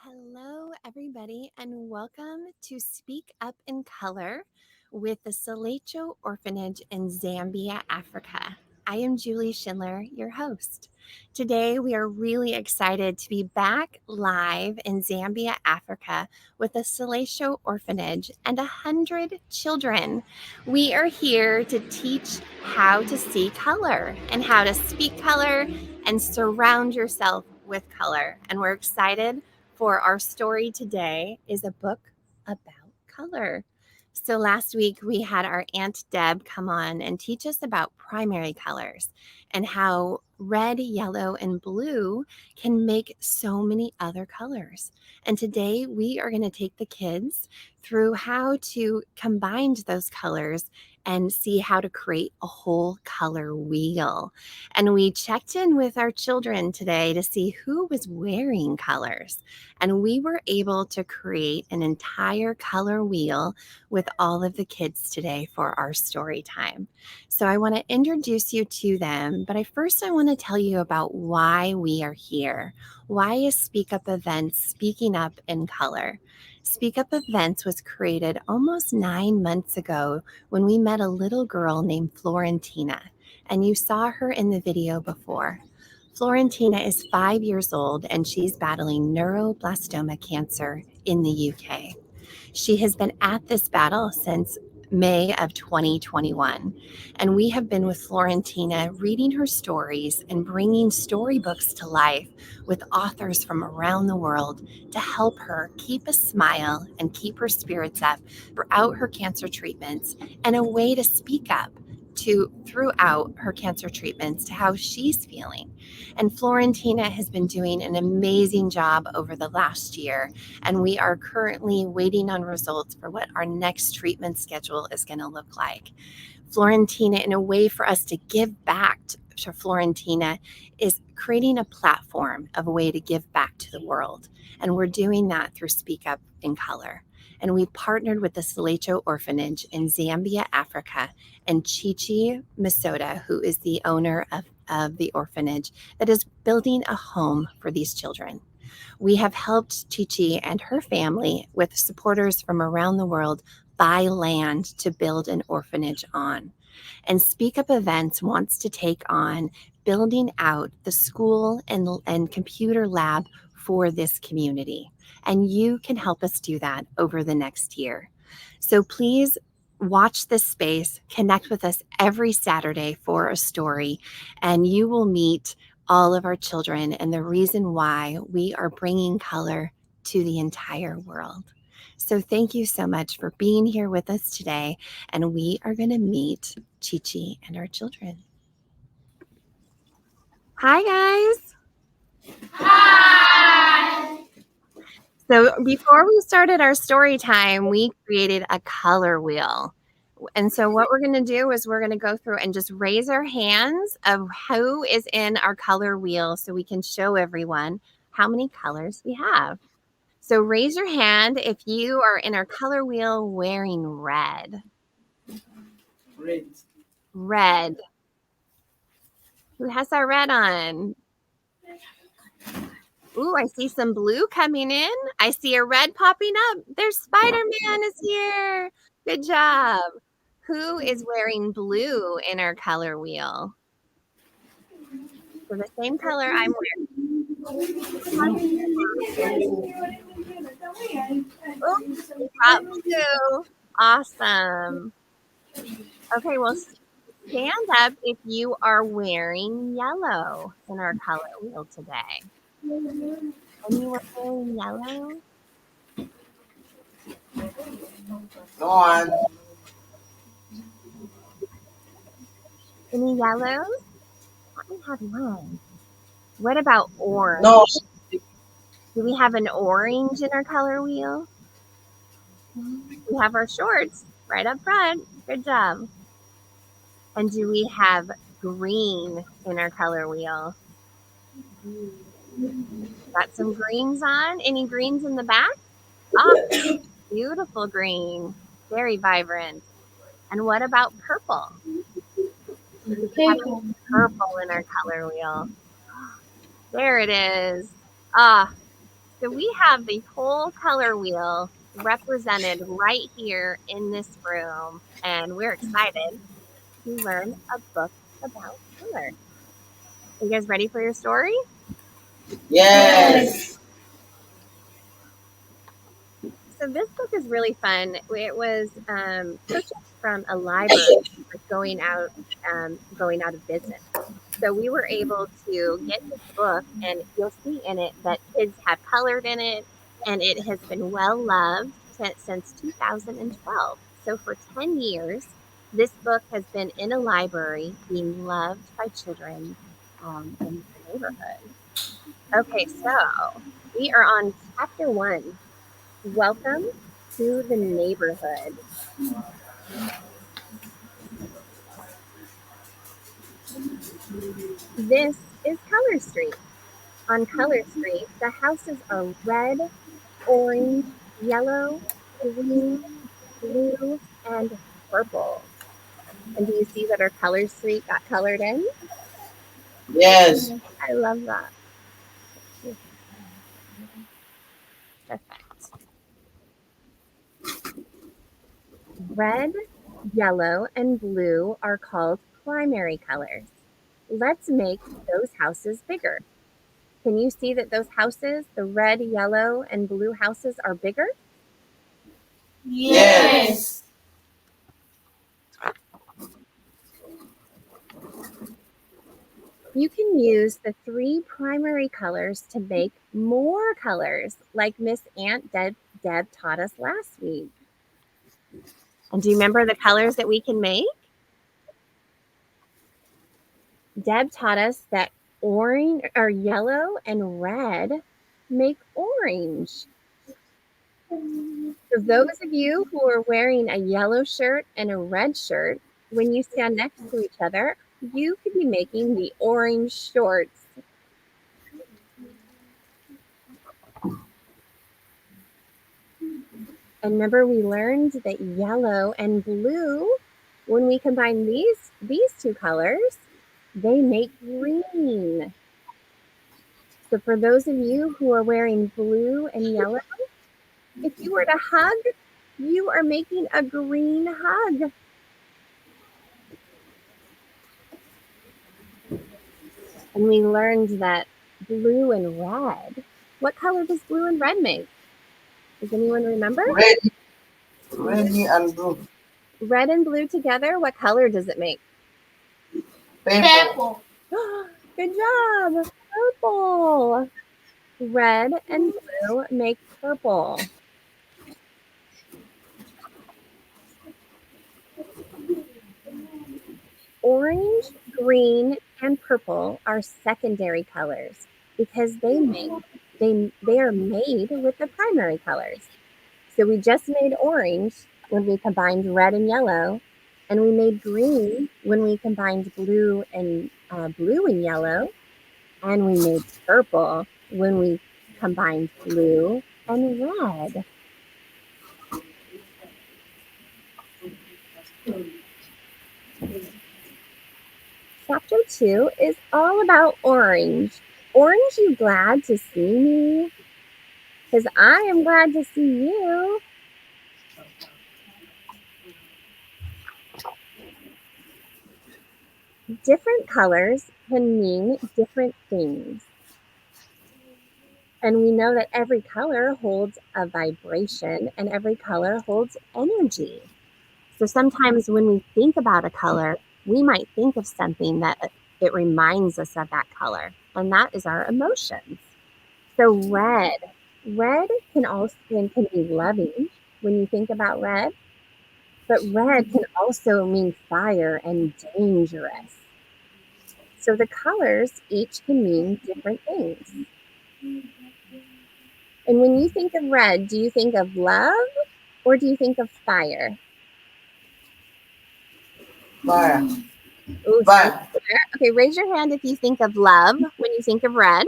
Hello, everybody, and welcome to Speak Up in Color with the Celecho Orphanage in Zambia, Africa. I am Julie Schindler, your host. Today, we are really excited to be back live in Zambia, Africa with the Celecho Orphanage and 100 children. We are here to teach how to see color and how to speak color and surround yourself with color. And we're excited for our story today is a book about color. So last week we had our Aunt Deb come on and teach us about primary colors and how red, yellow, and blue can make so many other colors. And today we are going to take the kids through how to combine those colors and see how to create a whole color wheel. And we checked in with our children today to see who was wearing colors. And we were able to create an entire color wheel with all of the kids today for our story time. So I want to introduce you to them, but first I want to tell you about why we are here. Why is Speak Up Events speaking up in color? Speak Up Events was created almost 9 months ago when we met a little girl named Florentina, and you saw her in the video before. Florentina is 5 years old and she's battling neuroblastoma cancer in the UK. She has been at this battle since May of 2021, and we have been with Florentina reading her stories and bringing storybooks to life with authors from around the world to help her keep a smile and keep her spirits up throughout her cancer treatments and a way to speak up throughout her cancer treatments to how she's feeling. And Florentina has been doing an amazing job over the last year, and we are currently waiting on results for what our next treatment schedule is going to look like. Florentina, in a way for us to give back to Florentina, is creating a platform of a way to give back to the world. And we're doing that through Speak Up in Color. And we partnered with the Celecho Orphanage in Zambia, Africa, and Chichi Masoda, who is the owner of the orphanage that is building a home for these children. We have helped Chichi and her family with supporters from around the world buy land to build an orphanage on. And Speak Up Events wants to take on building out the school and computer lab for this community. And you can help us do that over the next year. So please watch this space, connect with us every Saturday for a story, and you will meet all of our children and the reason why we are bringing color to the entire world. So thank you so much for being here with us today, and we are going to meet Chichi and our children. Hi, guys. Hi. So before we started our story time, we created a color wheel. And so what we're going to do is we're going to go through and just raise our hands of who is in our color wheel so we can show everyone how many colors we have. So raise your hand if you are in our color wheel wearing red. Red. Who has our red on? Ooh, I see some blue coming in. I see a red popping up. There's Spider-Man is here. Good job. Who is wearing blue in our color wheel? So the same color I'm wearing. Oh, got blue. Awesome. Okay, well, stand up if you are wearing yellow in our color wheel today. Anyone wearing yellow? Go on. Any yellows? Let me have one. What about orange? No. Do we have an orange in our color wheel? We have our shorts right up front. Good job. And do we have green in our color wheel? Got some greens on. Any greens in the back? Oh, beautiful green. Very vibrant. And what about purple? Purple in our color wheel. There it is. Ah, So we have the whole color wheel represented right here in this room, and we're excited to learn a book about color. Are you guys ready for your story? Yes. So this book is really fun. It was purchased from a library that's going out of business. So we were able to get this book, and you'll see in it that kids have colored in it, and it has been well loved since 2012. So for 10 years, this book has been in a library being loved by children in the neighborhood. Okay, so we are on chapter 1. Welcome to the neighborhood. This is Color Street. On Color Street, the houses are red, orange, yellow, green, blue, and purple. And do you see that our Color Street got colored in? Yes. I love that. Perfect. Red, yellow, and blue are called primary colors. Let's make those houses bigger. Can you see that those houses, the red, yellow, and blue houses, are bigger? Yes. You can use the 3 primary colors to make more colors, like Miss Aunt Deb taught us last week. And do you remember the colors that we can make? Deb taught us that orange or yellow and red make orange. So those of you who are wearing a yellow shirt and a red shirt, when you stand next to each other, you could be making the orange shorts. And remember, we learned that yellow and blue, when we combine these 2 colors, they make green. So for those of you who are wearing blue and yellow, if you were to hug, you are making a green hug. And we learned that blue and red, what color does blue and red make? Does anyone remember? Red, red and blue. Red and blue together, what color does it make? Purple. Good job. Purple. Red and blue make purple. Orange, green, and purple are secondary colors because they are made with the primary colors. So we just made orange when we combined red and yellow, and we made green when we combined blue and yellow, and we made purple when we combined blue and red. Chapter 2 is all about orange. Orange, you glad to see me? Because I am glad to see you. Different colors can mean different things. And we know that every color holds a vibration and every color holds energy. So sometimes when we think about a color, we might think of something that it reminds us of that color, and that is our emotions. So red can be loving when you think about red, but red can also mean fire and dangerous. So the colors each can mean different things. And when you think of red, do you think of love or do you think of fire? Fire. Ooh, Fire. okay, raise your hand if you think of love when you think of red.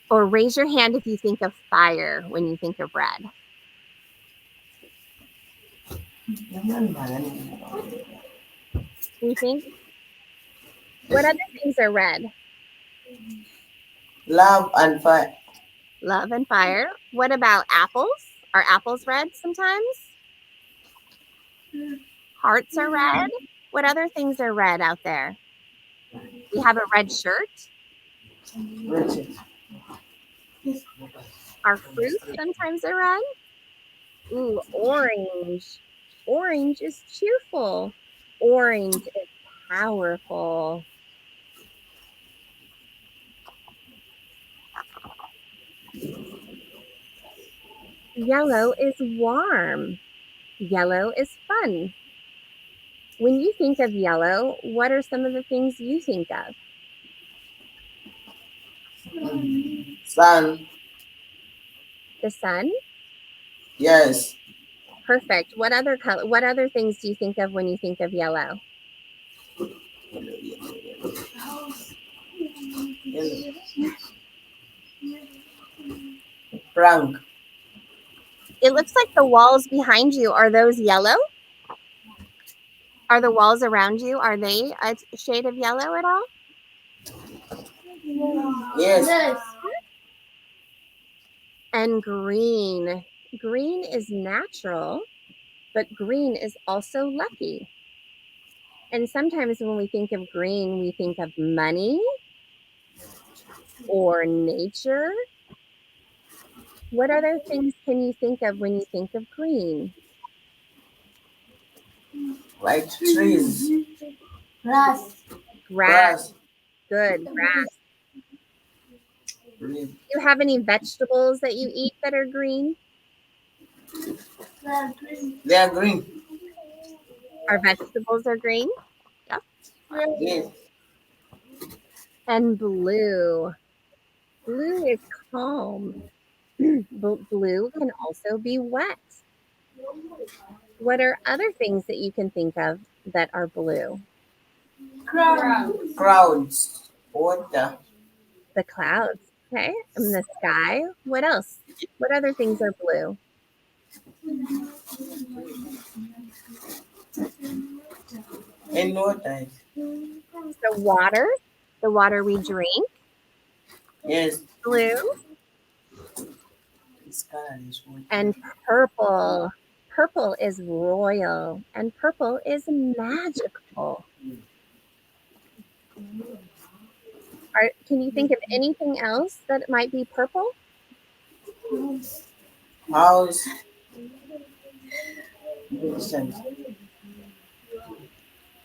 Or raise your hand if you think of fire when you think of red. You think? What other things are red? Love and fire. Love and fire. What about apples? Are apples red sometimes? Hearts are red. What other things are red out there? We have a red shirt. Richard. Our fruits sometimes are red. Ooh, orange. Orange is cheerful. Orange is powerful. Yellow is warm. Yellow is fun. When you think of yellow, what are some of the things you think of? Sun. The sun? Yes. Perfect. What other color, what other things do you think of when you think of yellow? Yellow. Frank. It looks like the walls behind you, are those yellow? Are the walls around you, are they a shade of yellow at all? Yes. And green. Green is natural, but green is also lucky. And sometimes when we think of green, we think of money or nature. What other things can you think of when you think of green? Like trees. Grass. Grass. Grass. Good, grass. Leaf. Do you have any vegetables that you eat that are green? They are green. Our vegetables are green. Yep. Yes. And blue. Blue is calm. Blue can also be wet. What are other things that you can think of that are blue? Crowds. Water. The clouds, okay? And the sky. What else? What other things are blue? And water. The water we drink, Yes. blue, This color is water. and purple. Purple is royal, and purple is magical. Can you think of anything else that might be purple? House. Vincent.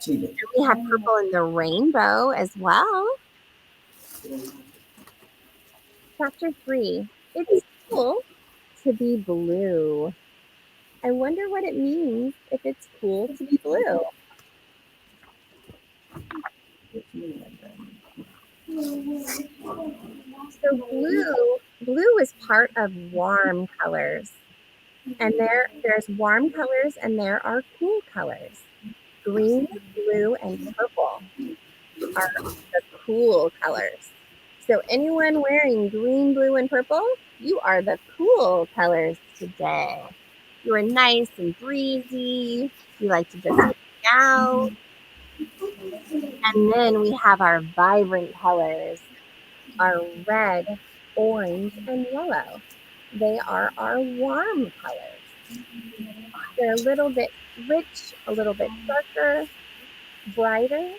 Chile. We have purple in the rainbow as well. Chapter 3. It's cool to be blue. I wonder what it means if it's cool to be blue. So blue is part of warm colors. And there's warm colors and there are cool colors. Green, blue, and purple are the cool colors. So anyone wearing green, blue, and purple, you are the cool colors today. You are nice and breezy. You like to just hang out. And then we have our vibrant colors, our red, orange, and yellow. They are our warm colors. They're a little bit rich, a little bit darker, brighter.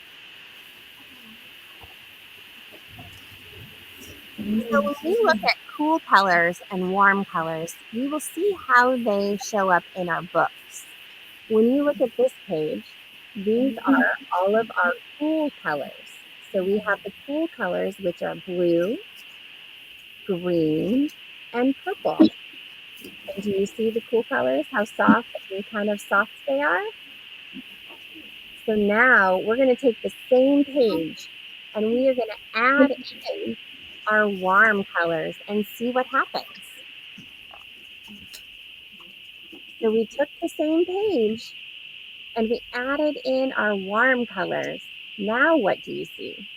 So when we look at cool colors and warm colors, we will see how they show up in our books. When you look at this page, these are all of our cool colors. So we have the cool colors, which are blue, green, and purple. And do you see the cool colors, how soft and kind of soft they are? So now we're going to take the same page and we are going to add in our warm colors and see what happens. So we took the same page and we added in our warm colors. Now what do you see?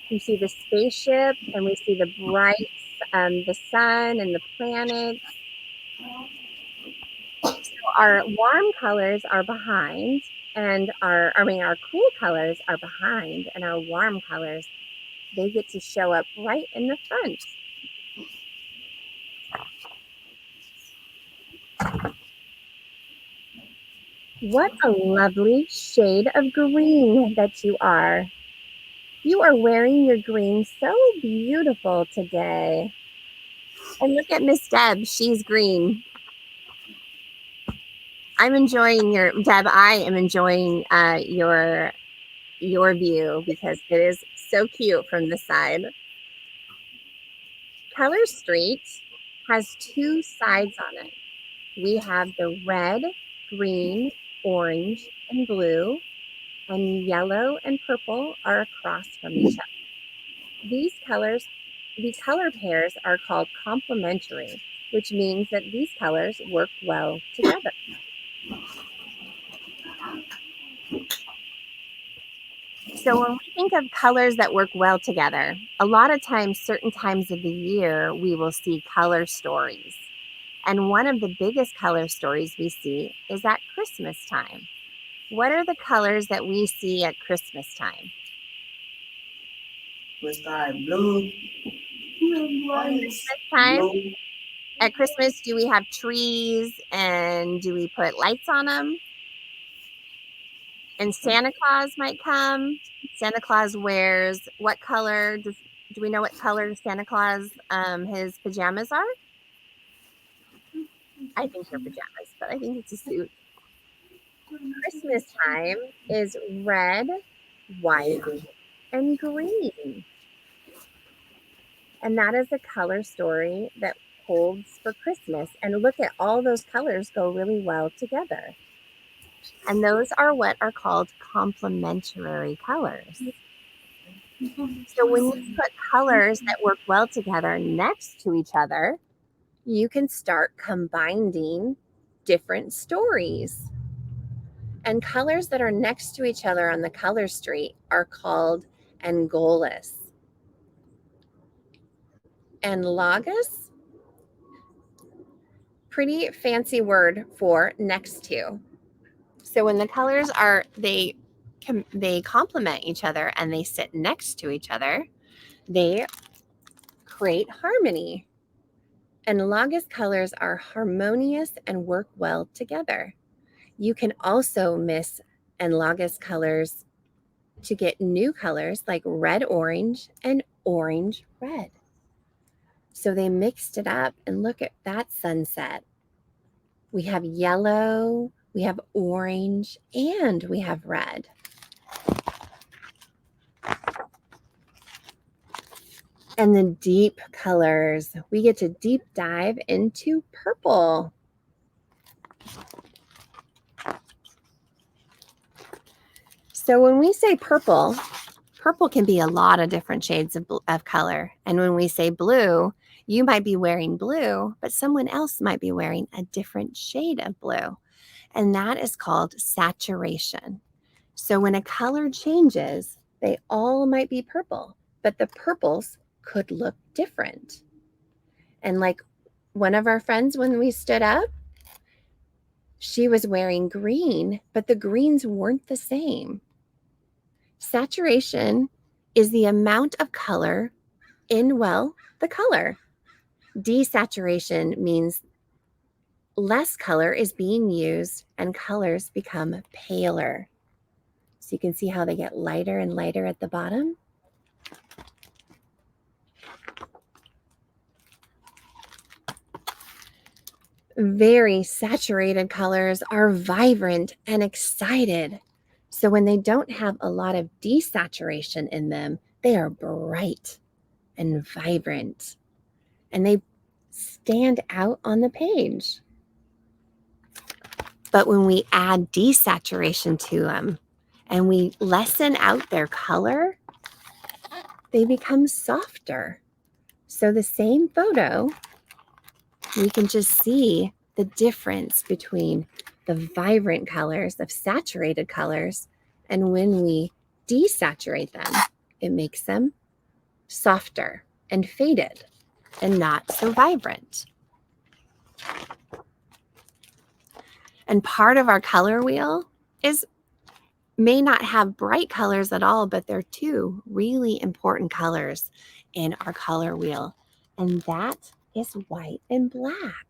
You see the spaceship and we see the bright, the sun and the planets. So our warm colors are behind And our cool colors are behind, and our warm colors, they get to show up right in the front. What a lovely shade of green that you are. You are wearing your green so beautiful today. And look at Miss Deb, she's green. I'm enjoying Deb, I am enjoying your view because it is so cute from the side. Color Street has two sides on it. We have the red, green, orange, and blue, and yellow and purple are across from each other. These color pairs are called complementary, which means that these colors work well together. So when we think of colors that work well together, a lot of times, certain times of the year, we will see color stories. And one of the biggest color stories we see is at Christmas time. What are the colors that we see at Christmas time? The sky blue. Christmas time? Blue. At Christmas, do we have trees and do we put lights on them? And Santa Claus might come. Santa Claus wears what color? Do we know what color Santa Claus his pajamas are? I think they're pajamas, but I think it's a suit. Christmas time is red, white, and green. And that is a color story that holds for Christmas. And look at all those colors go really well together. And those are what are called complementary colors. So when you put colors that work well together next to each other, you can start combining different stories. And colors that are next to each other on the color street are called Angolas. Analogus, pretty fancy word for next to. So when the colors they complement each other and they sit next to each other, they create harmony. Analogous colors are harmonious and work well together. You can also mix analogous colors to get new colors like red-orange and orange-red. So they mixed it up, and look at that sunset. We have yellow, we have orange, and we have red. And the deep colors, we get to deep dive into purple. So when we say purple, purple can be a lot of different shades of color. And when we say blue, you might be wearing blue, but someone else might be wearing a different shade of blue. And that is called saturation. So when a color changes, they all might be purple, but the purples could look different. And like one of our friends, when we stood up, she was wearing green, but the greens weren't the same. Saturation is the amount of color in, well, the color. Desaturation means less color is being used and colors become paler. So you can see how they get lighter and lighter at the bottom. Very saturated colors are vibrant and excited. So when they don't have a lot of desaturation in them, they are bright and vibrant, and they stand out on the page. But when we add desaturation to them and we lessen out their color, they become softer. So the same photo, we can just see the difference between the vibrant colors of saturated colors, and when we desaturate them, it makes them softer and faded and not so vibrant. And part of our color wheel is may not have bright colors at all, but they're two really important colors in our color wheel, and that is white and black.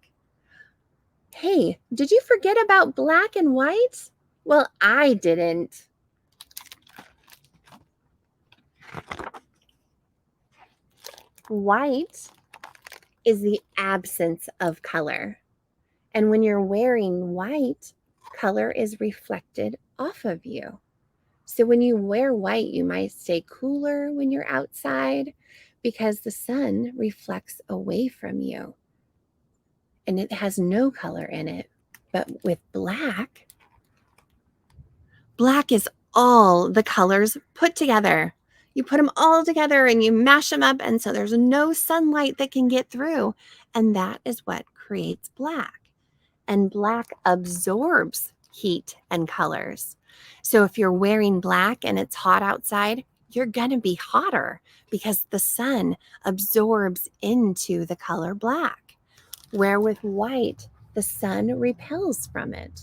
Hey, did you forget about black and white? Well, I didn't. White is the absence of color. And when you're wearing white, color is reflected off of you. So when you wear white, you might stay cooler when you're outside because the sun reflects away from you. And it has no color in it. But with black, black is all the colors put together. You put them all together and you mash them up, and so there's no sunlight that can get through. And that is what creates black. And black absorbs heat and colors. So if you're wearing black and it's hot outside, you're going to be hotter because the sun absorbs into the color black. Where with white, the sun repels from it.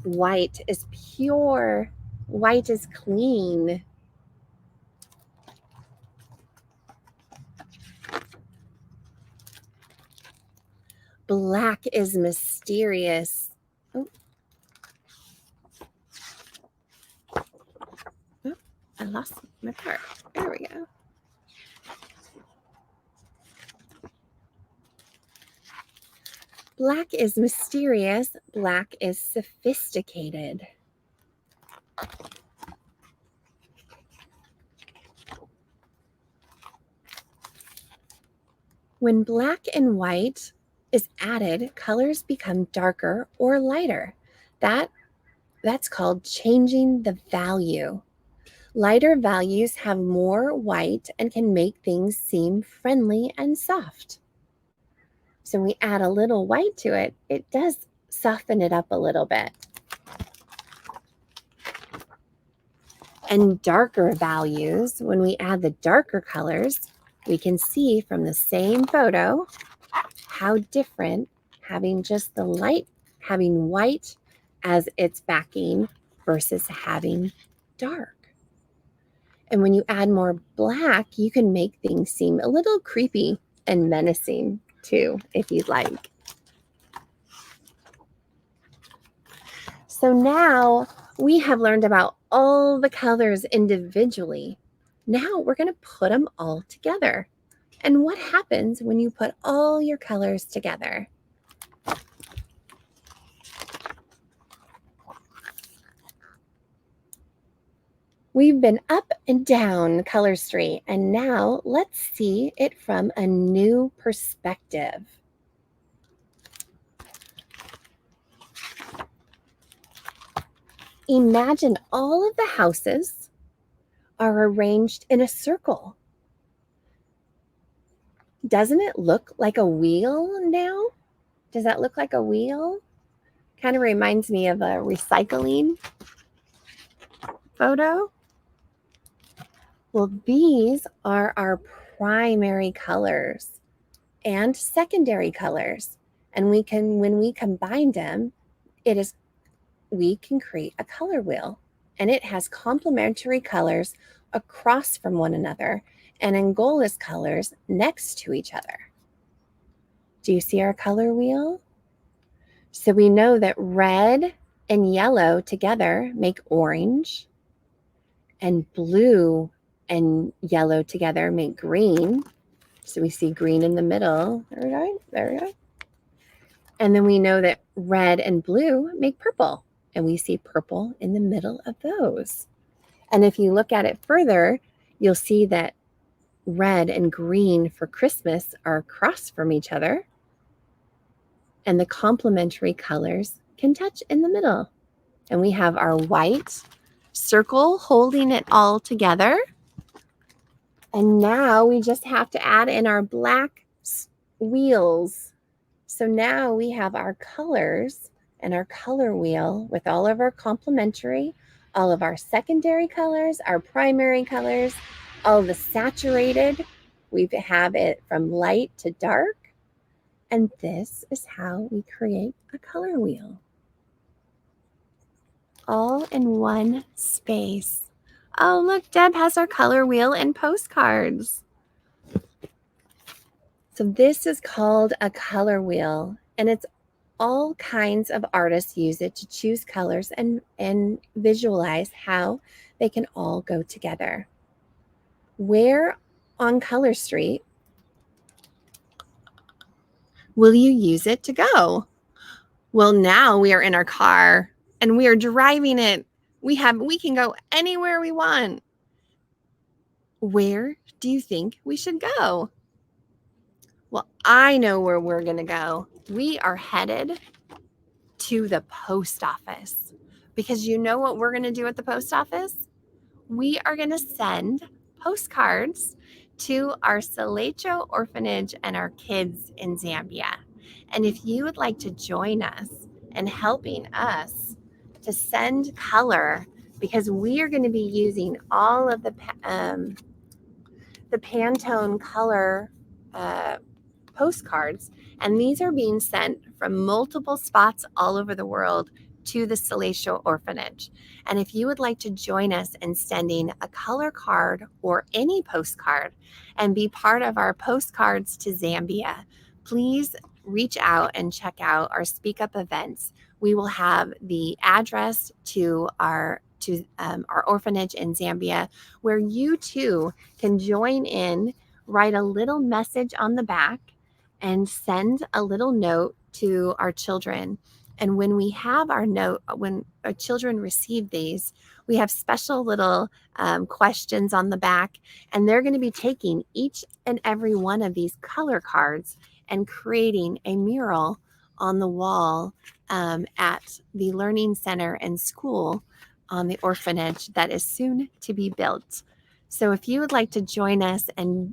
White is pure. White is clean. Black is mysterious. Oh, I lost my part. There we go. Black is mysterious. Black is sophisticated. When black and white is added, colors become darker or lighter. That's called changing the value. Lighter values have more white and can make things seem friendly and soft. So we add a little white to it, it does soften it up a little bit. And darker values, when we add the darker colors, we can see from the same photo how different having just the light, having white as its backing versus having dark. And when you add more black, you can make things seem a little creepy and menacing too, if you'd like. So now we have learned about all the colors individually. Now we're going to put them all together. And what happens when you put all your colors together? We've been up and down Color Street, and now let's see it from a new perspective. Imagine all of the houses are arranged in a circle. Doesn't it look like a wheel now? Does that look like a wheel? Kind of reminds me of a recycling photo. Well, these are our primary colors and secondary colors. And when we combine them, we can create a color wheel. And it has complementary colors across from one another and Angola's colors next to each other. Do you see our color wheel? So we know that red and yellow together make orange, and blue and yellow together make green. So we see green in the middle. There we go. And then we know that red and blue make purple, and we see purple in the middle of those. And if you look at it further, you'll see that red and green for Christmas are across from each other, and the complementary colors can touch in the middle. And we have our white circle holding it all together. And now we just have to add in our black wheels. So now we have our colors and our color wheel with all of our complementary, all of our secondary colors, our primary colors, all the saturated. We have it from light to dark. And this is how we create a color wheel. all in one space. Oh, look, Deb has our color wheel and postcards. So this is called a color wheel, and it's all kinds of artists use it to choose colors and visualize how they can all go together. Where on Color Street will you use it to go? Well, now we are in our car and we are driving it. We can go anywhere we want. Where do you think we should go? Well, I know where we're going to go. We are headed to the post office, because you know what we're going to do at the post office? We are going to send postcards to our Celecho Orphanage and our kids in Zambia. And if you would like to join us in helping us to send color, because we are going to be using all of the Pantone color postcards, and these are being sent from multiple spots all over the world to the Celecho Orphanage. And if you would like to join us in sending a color card or any postcard and be part of our postcards to Zambia, please reach out and check out our Speak Up events. We will have the address to our orphanage in Zambia, where you too can join in, write a little message on the back, and send a little note to our children. And when we have our note, when our children receive these, we have special little questions on the back, and they're going to be taking each and every one of these color cards and creating a mural on the wall at the Learning Center and school on the orphanage that is soon to be built. So if you would like to join us in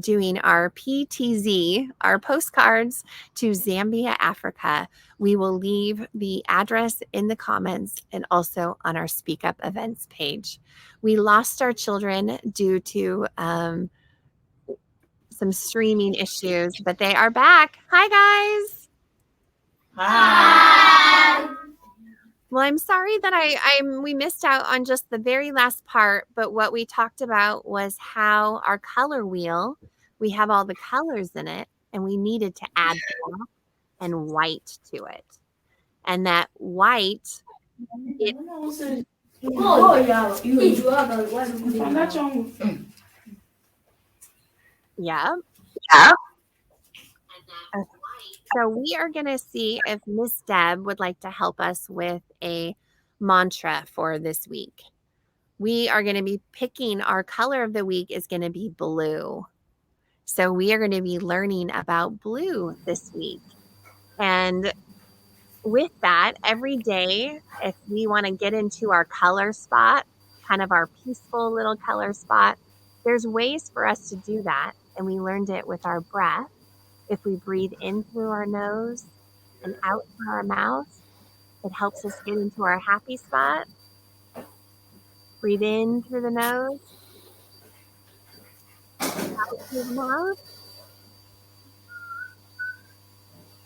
doing our PTZ, our postcards to Zambia, Africa, we will leave the address in the comments and also on our Speak Up events page. We lost our children due to some streaming issues, but they are back. Hi, guys. Hi. Well, I'm sorry that we missed out on just the very last part, but what we talked about was how our color wheel, we have all the colors in it, and we needed to add black and white to it. And that white, yeah. So we are going to see if Miss Deb would like to help us with a mantra for this week. We are going to be picking, our color of the week is going to be blue. So we are going to be learning about blue this week. And with that, every day, if we want to get into our color spot, kind of our peaceful little color spot, there's ways for us to do that. And we learned it with our breath. If we breathe in through our nose and out through our mouth, it helps us get into our happy spot. Breathe in through the nose, out through the mouth.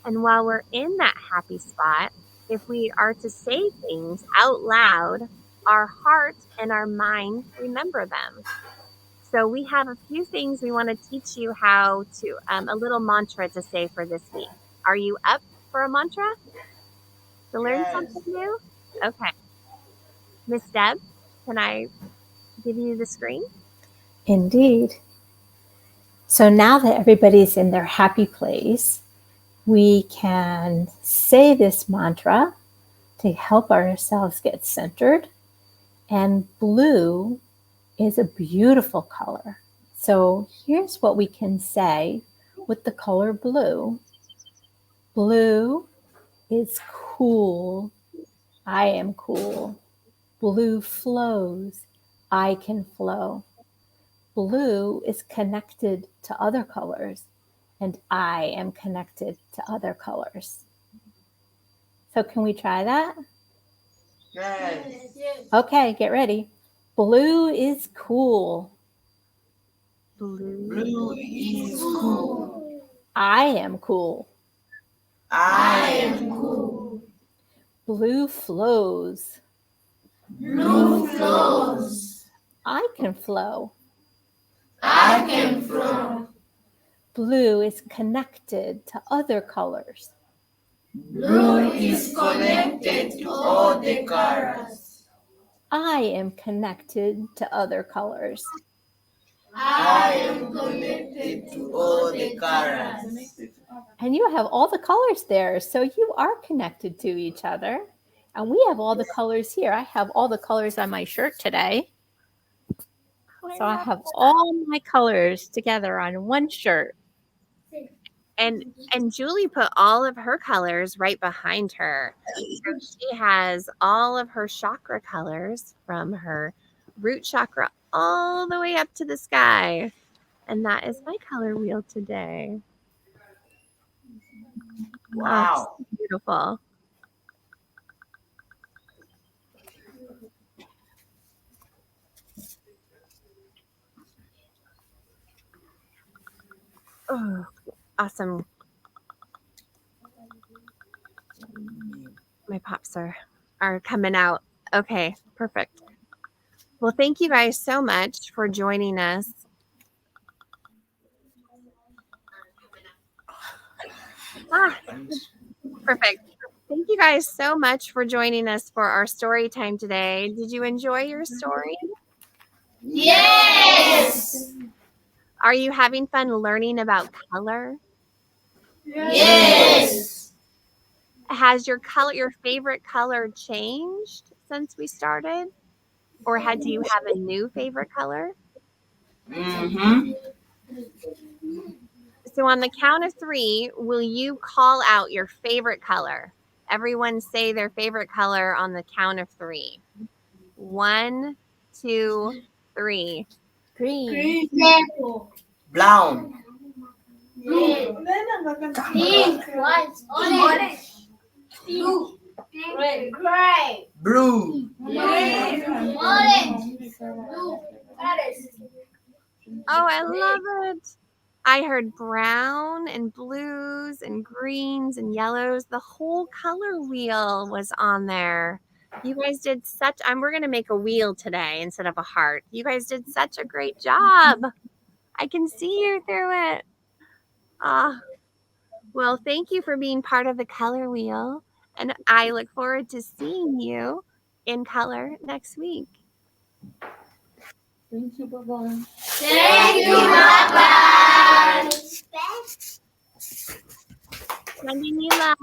And while we're in that happy spot, if we are to say things out loud, our heart and our mind remember them. So we have a few things we want to teach you how to, a little mantra to say for this week. Are you up for a mantra? To learn something new? Okay. Miss Deb, can I give you the screen? Indeed. So now that everybody's in their happy place, we can say this mantra to help ourselves get centered. And blue is a beautiful color. So here's what we can say with the color blue. Blue is cool. I am cool. Blue flows. I can flow. Blue is connected to other colors, and I am connected to other colors. So can we try that? Yes. Okay, get ready. Blue is cool. Blue is cool. I am cool. I am cool. Blue flows. Blue flows. I can flow. I can flow. Blue is connected to other colors. Blue is connected to all the colors. I am connected to other colors. I am connected to all the colors. And you have all the colors there, so you are connected to each other. And we have all the colors here. I have all the colors on my shirt today. So I have all my colors together on one shirt. And Julie put all of her colors right behind her. So she has all of her chakra colors from her root chakra all the way up to the sky. And that is my color wheel today. Wow. Oh, beautiful. Oh, awesome. My pops are coming out. Okay, perfect. Well, thank you guys so much for joining us. Perfect. Thank you guys so much for joining us for our story time today. Did you enjoy your story? Yes. Are you having fun learning about color? Yes. Has your favorite color changed since we started? Or do you have a new favorite color? Mm-hmm. So on the count of 3, will you call out your favorite color? Everyone say their favorite color on the count of 3. 1, 2, 3. Green. Brown. Pink, white, orange, blue, red, gray, Blue. green, orange, blue, orange. Oh, I love it. I heard brown and blues and greens and yellows. The whole color wheel was on there. You guys did we're going to make a wheel today instead of a heart. You guys did such a great job. I can see you through it. Well, thank you for being part of the color wheel. And I look forward to seeing you in color next week. Thank you. Bye-bye. Thank you, bye-bye. Sending you love.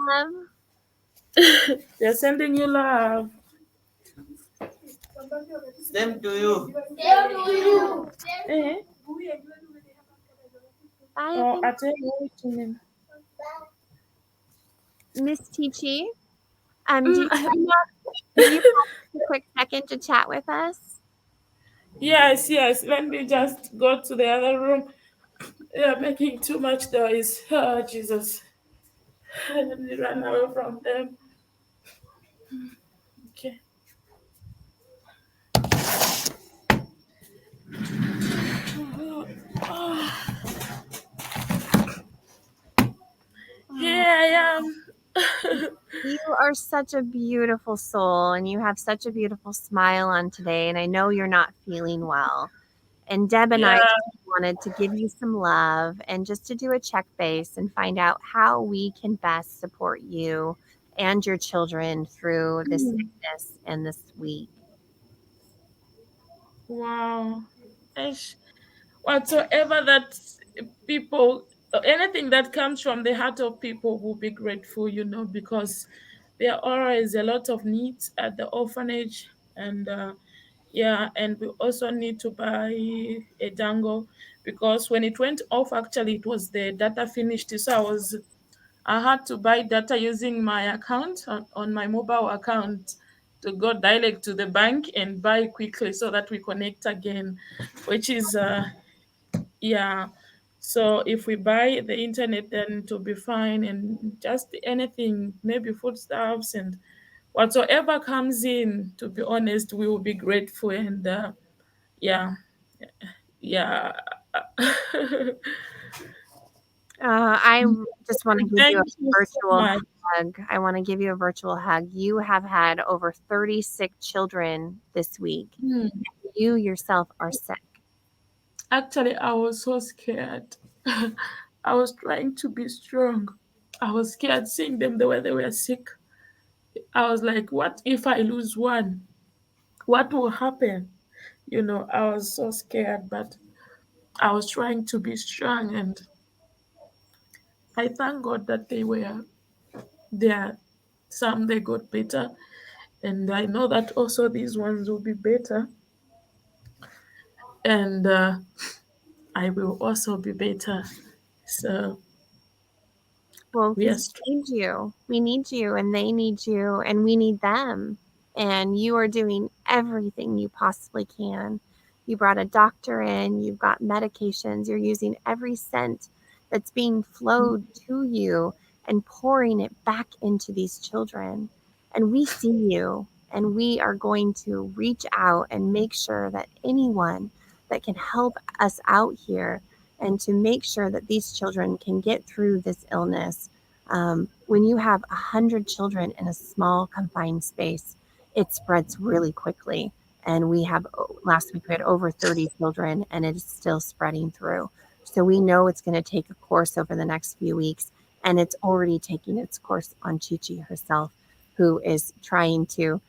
They're sending you love. Same to you. Same to you. Eh? Bye. Oh, I tell you what you mean. Miss Tichi, do you have a quick second to chat with us? Yes. Let me just go to the other room. They're making too much noise. Oh, Jesus. Let me run away from them. Okay. Here I am. You are such a beautiful soul and you have such a beautiful smile on today. And I know you're not feeling well. And Deb and I Yeah. just wanted to give you some love and just to do a check base and find out how we can best support you and your children through this sickness and this week. Wow. Ish. Whatsoever that people, anything that comes from the heart of people will be grateful, because there are always a lot of needs at the orphanage. And and we also need to buy a dangle, because when it went off, actually it was the data finished, so I had to buy data using my account on my mobile account to go direct to the bank and buy quickly so that we connect again, which is yeah. So if we buy the internet, then to be fine, and just anything, maybe foodstuffs and whatsoever comes in, to be honest, we will be grateful. And yeah, yeah. I just want to give you Thank a you so virtual much. hug. I want to give you a virtual hug. You have had over 30 sick children this week. Hmm. You yourself are sick. Actually, I was so scared. I was trying to be strong. I was scared seeing them the way they were sick. I was like, what if I lose one? What will happen? I was so scared, but I was trying to be strong, and I thank God that they were there. Some they got better, and I know that also these ones will be better, and I will also be better. So Well, we are because strong. we need you. We need you, and they need you, and we need them. And you are doing everything you possibly can. You brought a doctor in, you've got medications, you're using every cent that's being flowed to you and pouring it back into these children. And we see you, and we are going to reach out and make sure that anyone that can help us out here and to make sure that these children can get through this illness. When you have 100 children in a small confined space, it spreads really quickly. And we have, last week we had over 30 children, and it is still spreading through. So we know it's going to take a course over the next few weeks, and it's already taking its course on Chi Chi herself, who is trying to.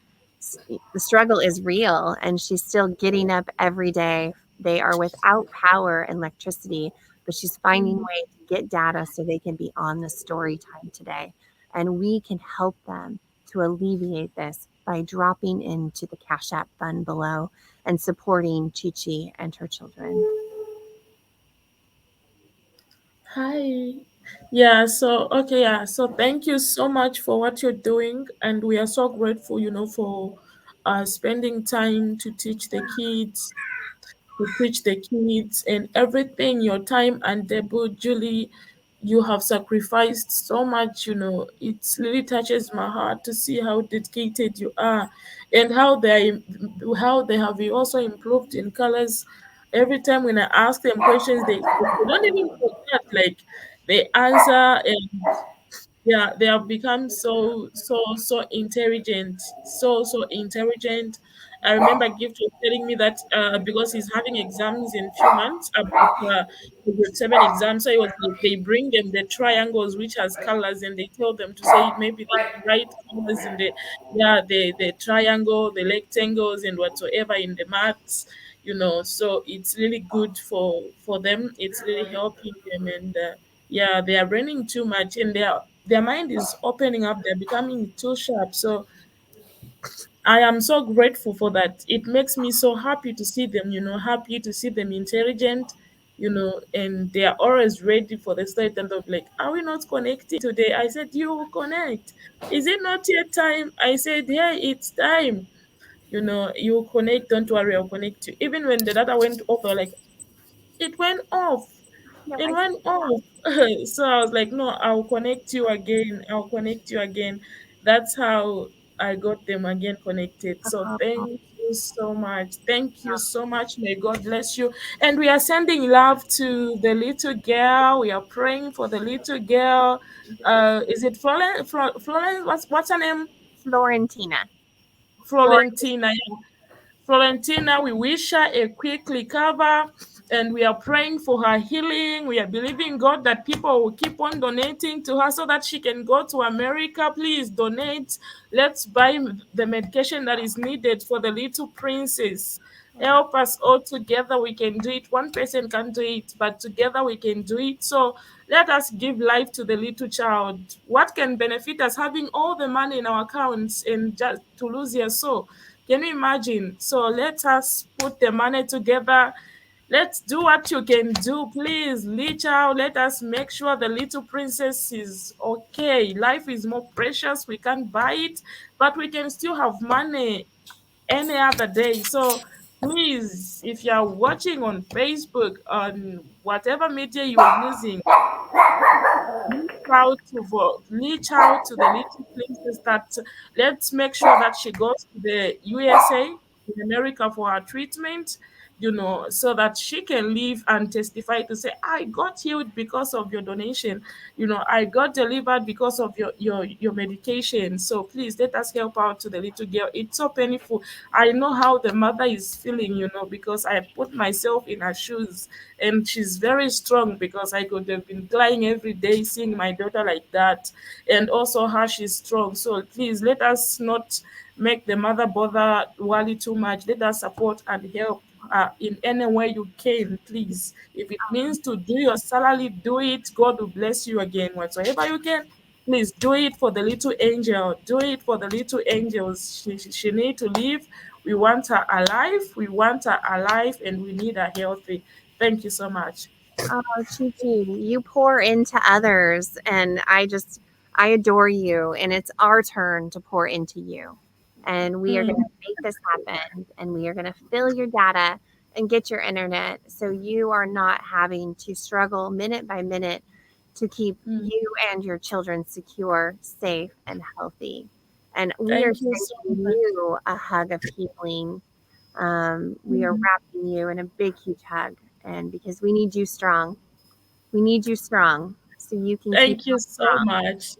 The struggle is real, and she's still getting up every day. They are without power and electricity, but she's finding Mhm. ways to get data so they can be on the story time today. And we can help them to alleviate this by dropping into the Cash App fund below and supporting Chi Chi and her children. Hi. Yeah, so okay, yeah. So thank you so much for what you're doing, and we are so grateful, for spending time to teach the kids and everything, your time and debut, Julie. You have sacrificed so much, it really touches my heart to see how dedicated you are, and how they have also improved in colors. Every time when I ask them questions, they don't even forget, like they answer. And yeah, they have become so intelligent, so intelligent. I remember Gift was telling me that because he's having exams in few months about the grade 7 exam, so it was like they bring them the triangles which has colors, and they tell them to say maybe they should write colors in the triangle, the rectangles, and whatsoever in the maths. So it's really good for them. It's really helping them, and yeah, they are learning too much, and their mind is opening up. They're becoming too sharp. So I am so grateful for that. It makes me so happy to see them, happy to see them intelligent, and they are always ready for the state. And of like, are we not connecting today? I said, you will connect. Is it not yet time? I said, yeah, it's time. You will connect. Don't worry, I'll connect you. Even when the data went off, they're like, it went off. No, It I went off. So I was like, no, I'll connect you again. I'll connect you again. That's how I got them again connected. So oh, thank you so much. Thank you so much. May God bless you. And we are sending love to the little girl. We are praying for the little girl. Is it Florence? Florence? What's her name? Florentina. Florentina. Florentina, we wish her a quick recover, and we are praying for her healing. We are believing God that people will keep on donating to her so that she can go to America. Please donate. Let's buy the medication that is needed for the little princess. Help us all together. We can do it. One person can do it, but together we can do it. So let us give life to the little child. What can benefit us having all the money in our accounts and just to lose your soul? Can you imagine? So let us put the money together. Let's do what you can do. Please reach out. Let us make sure the little princess is okay. Life is more precious. We can't buy it, but we can still have money any other day. So please, if you are watching on Facebook, on whatever media you are using, reach out to the little places that let's make sure that she goes to the USA, in America, for her treatment. so that she can live and testify to say, I got healed because of your donation. I got delivered because of your medication. So please let us help out to the little girl. It's so painful. I know how the mother is feeling, because I put myself in her shoes, and she's very strong, because I could have been crying every day seeing my daughter like that. And also how she's strong. So please let us not make the mother bother worry too much. Let us support and help in any way you can, please. If it means to do your salary, do it. God will bless you again. Whatsoever you can, please do it for the little angel. Do it for the little angels. She need to live. We want her alive. We want her alive, and we need her healthy. Thank you so much. Oh, Chi Chi, you pour into others, and I adore you, and it's our turn to pour into you. And we are going Mm, to make this happen, and we are going to fill your data and get your internet so you are not having to struggle minute by minute to keep mm. you and your children secure, safe, and healthy. And we are Thank you so sending much. you a hug of healing. We are Mm. wrapping you in a big, huge hug. And because we need you strong, we need you strong so you can keep Thank you us so strong. much.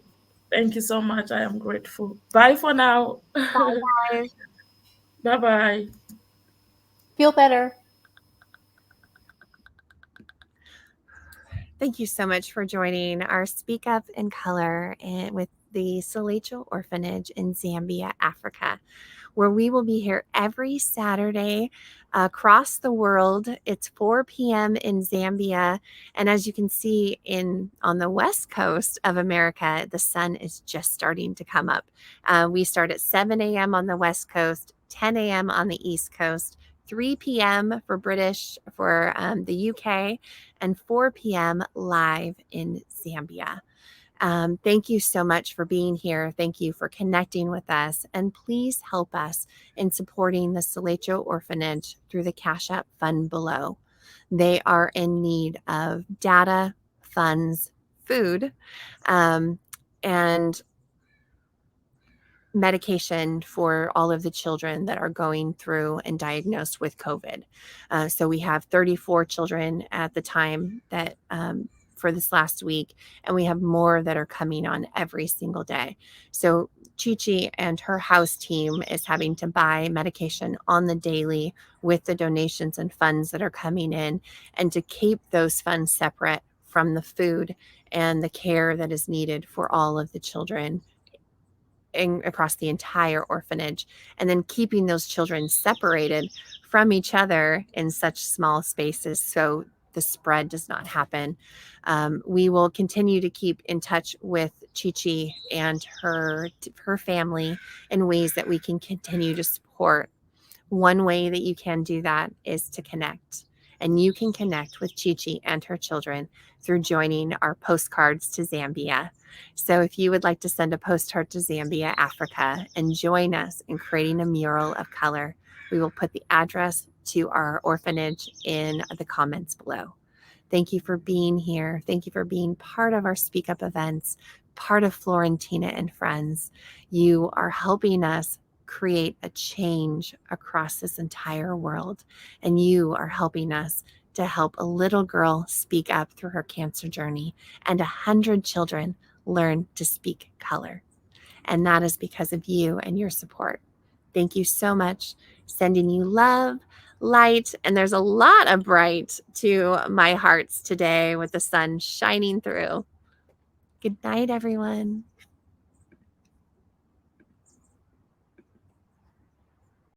Thank you so much. I am grateful. Bye for now. Bye, guys. Bye bye. Feel better. Thank you so much for joining our Speak Up in Color with the Celecho Orphanage in Zambia, Africa, where we will be here every Saturday across the world. It's 4 p.m. in Zambia. And as you can see on the west coast of America, the sun is just starting to come up. We start at 7 a.m. on the west coast, 10 a.m. on the east coast, 3 p.m. for the UK, and 4 p.m. live in Zambia. Thank you so much for being here. Thank you for connecting with us. And please help us in supporting the Celecho Orphanage through the CashApp fund below. They are in need of data, funds, food, and medication for all of the children that are going through and diagnosed with COVID. So we have 34 children at the time that for this last week, and we have more that are coming on every single day. So Chi Chi and her house team is having to buy medication on the daily with the donations and funds that are coming in, and to keep those funds separate from the food and the care that is needed for all of the children across the entire orphanage, and then keeping those children separated from each other in such small spaces so the spread does not happen. We will continue to keep in touch with Chi Chi and her family in ways that we can continue to support. One way that you can do that is to connect. And you can connect with Chi Chi and her children through joining our postcards to Zambia. So if you would like to send a postcard to Zambia, Africa, and join us in creating a mural of color, we will put the address to our orphanage in the comments below. Thank you for being here. Thank you for being part of our Speak Up events, part of Florentina and Friends. You are helping us create a change across this entire world, and you are helping us to help a little girl speak up through her cancer journey, and 100 children learn to speak color. And that is because of you and your support. Thank you so much. Sending you love, light, and there's a lot of bright to my hearts today with the sun shining through. Good night, everyone.